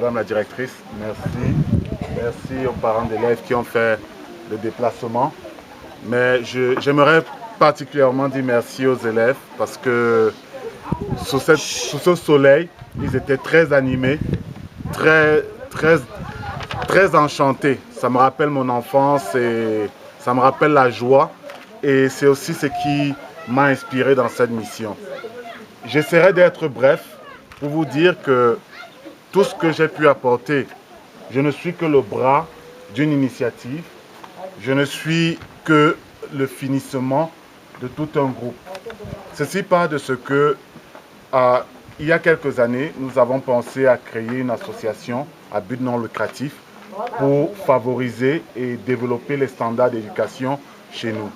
Madame la directrice. Merci. Merci aux parents d'élèves qui ont fait le déplacement. Mais j'aimerais particulièrement dire merci aux élèves parce que sous ce soleil, ils étaient très animés, très enchantés. Ça me rappelle mon enfance et ça me rappelle la joie. Et c'est aussi ce qui m'a inspiré dans cette mission. J'essaierai d'être bref pour vous dire que tout ce que j'ai pu apporter, je ne suis que le bras d'une initiative. Je ne suis que le finissement de tout un groupe. Ceci part de ce que, il y a quelques années, nous avons pensé à créer une association à but non lucratif pour favoriser et développer les standards d'éducation chez nous.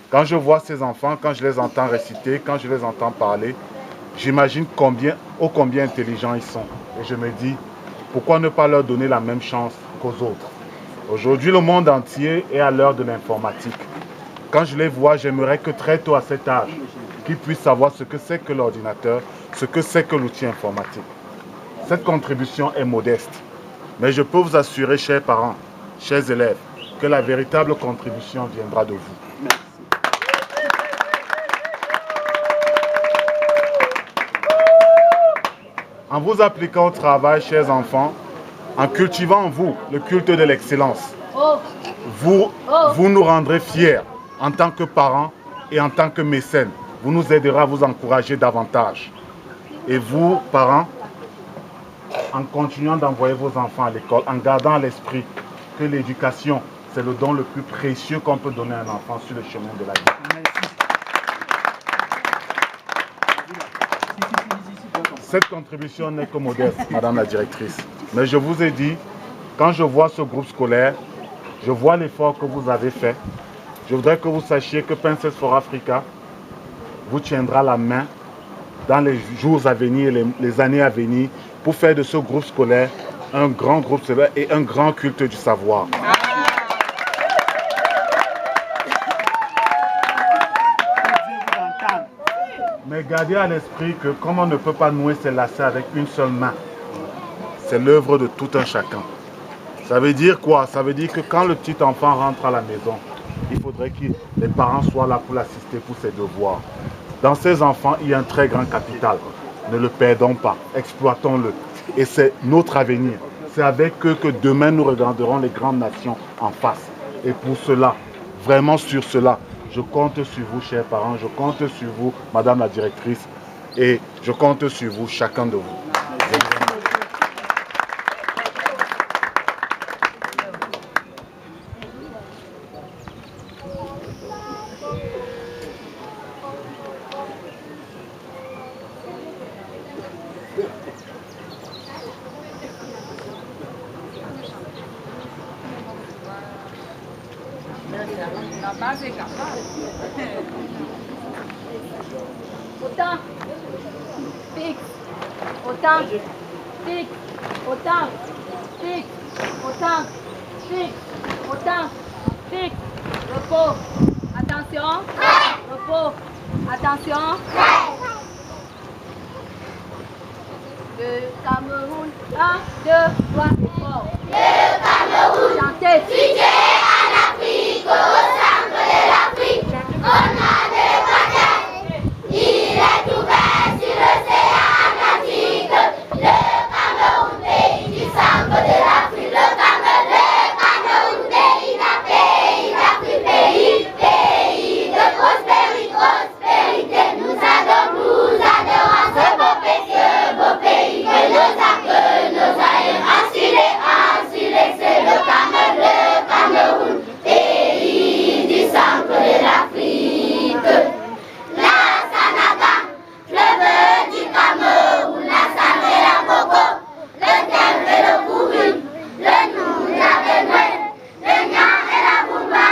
Quand je vois ces enfants, quand je les entends réciter, quand je les entends parler, j'imagine ô combien intelligents ils sont. Et je me dis, pourquoi ne pas leur donner la même chance qu'aux autres? Aujourd'hui, le monde entier est à l'heure de l'informatique. Quand je les vois, j'aimerais que très tôt à cet âge, qu'ils puissent savoir ce que c'est que l'ordinateur, ce que c'est que l'outil informatique. Cette contribution est modeste. Mais je peux vous assurer, chers parents, chers élèves, que la véritable contribution viendra de vous. Merci. En vous appliquant au travail, chers enfants, en cultivant en vous le culte de l'excellence, vous nous rendrez fiers en tant que parents et en tant que mécènes. Vous nous aiderez à vous encourager davantage. Et vous, parents, en continuant d'envoyer vos enfants à l'école, en gardant à l'esprit que l'éducation, c'est le don le plus précieux qu'on peut donner à un enfant sur le chemin de la vie. Cette contribution n'est que modeste, Madame la directrice. Mais je vous ai dit, quand je vois ce groupe scolaire, je vois l'effort que vous avez fait. Je voudrais que vous sachiez que Princess for Africa vous tiendra la main dans les jours à venir, les années à venir, pour faire de ce groupe scolaire un grand groupe scolaire et un grand culte du savoir. Mais gardez à l'esprit que comme on ne peut pas nouer ses lacets avec une seule main, c'est l'œuvre de tout un chacun. Ça veut dire quoi? Ça veut dire que quand le petit enfant rentre à la maison, il faudrait que les parents soient là pour l'assister pour ses devoirs. Dans ces enfants, il y a un très grand capital. Ne le perdons pas, exploitons-le. Et c'est notre avenir. C'est avec eux que demain nous regarderons les grandes nations en face. Et pour cela, vraiment sur cela, je compte sur vous, chers parents, je compte sur vous, Madame la directrice, et je compte sur vous, chacun de vous. La base est capable. Autant. Fixe. Autant. Fixe. Autant. Fixe. Autant. Fixe. Autant. Fixe. Repos. Attention. Repos. Attention. Le Cameroun. 1, 2, 3, c'est fort. Le Cameroun. Chantez. Situé en Afrique, au centre de l'Afrique, on a des batailles. Il est ouvert sur l'océan Atlantique. Le Cameroun, pays du centre de l'Afrique. Le Cameroun, pays d'Afrique, pays de prospérité. Nous adorons ce beau pays que nos actes, nos aïeux, ensulés, c'est le Cameroun, pays du centre de l'Afrique. La Sanaga, fleuve du Cameroun, la San et la Coco, le Tem et le Kourou, le Nou, la Benoué, le Nian et la Boumba,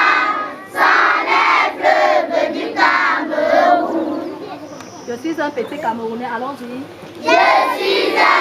sont les fleuves du Cameroun. Je suis un petit Camerounais, allons-y. Je suis un